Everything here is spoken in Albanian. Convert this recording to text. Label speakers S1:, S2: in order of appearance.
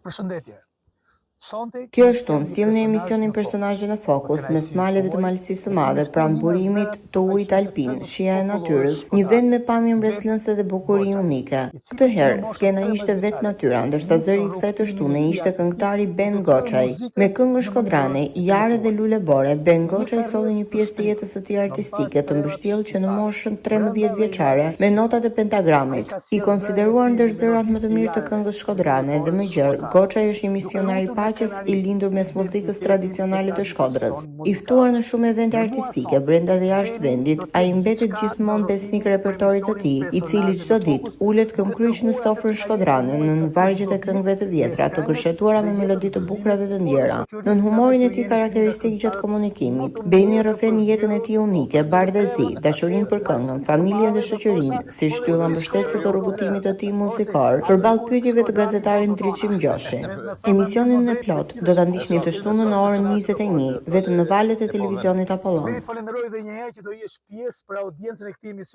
S1: Përshëndetje.
S2: Kjo është unë, sjellni emisionin Personazhe në fokus, mes maleve të Malësisë së Madhe, pranë burimit të ujit alpin, shija e natyrës, një vend me pamje mbreslënse dhe bukuri unike. Këtë herë, skena ishte vetë natyra, ndërsa zëri i kësaj të shtune ishte këngëtari Ben Goçaj. Me këngë shkodrane, Jare dhe Lule Bore, Ben Goçaj solli një pjesë të jetës së tij artistike, të mbështjellë që në moshën 13 vjeçare, me notat e pentagramit. I konsideruar ndër zërat më të mirë të këngës shkodrane dhe më gjerë, Goçaj është një misionar i i lindur mes muzikës tradicionale të Shkodrës. I ftuar në shumë evente artistike brenda dhe jashtë vendit, ai mbetet gjithmonë besnik repertorit të tij, i cili çdo ditë ulet këmbkryq në sofrën shkodrane, në vargjet e këngëve të vjetra, të gërshetuara me melodi të bukura dhe të ndjera. Nën humorin e tij karakteristik gjatë komunikimit, Beni rrëfen jetën e tij unike, bardhëzi, dashurinë për këngën, familjen dhe shoqërinë, si shtylla mbështetëse të rrugëtimit të tij muzikor, përballë pyetjeve të gazetarit Ndriçim Gjoshi. Emisionin në plot do ta ndiqni të shtunën në orën 21, vetëm në valët e televizionit Apollon.
S1: Falenderoj edhe një herë që do jesh pjesë për audiencën e këtij emisioni.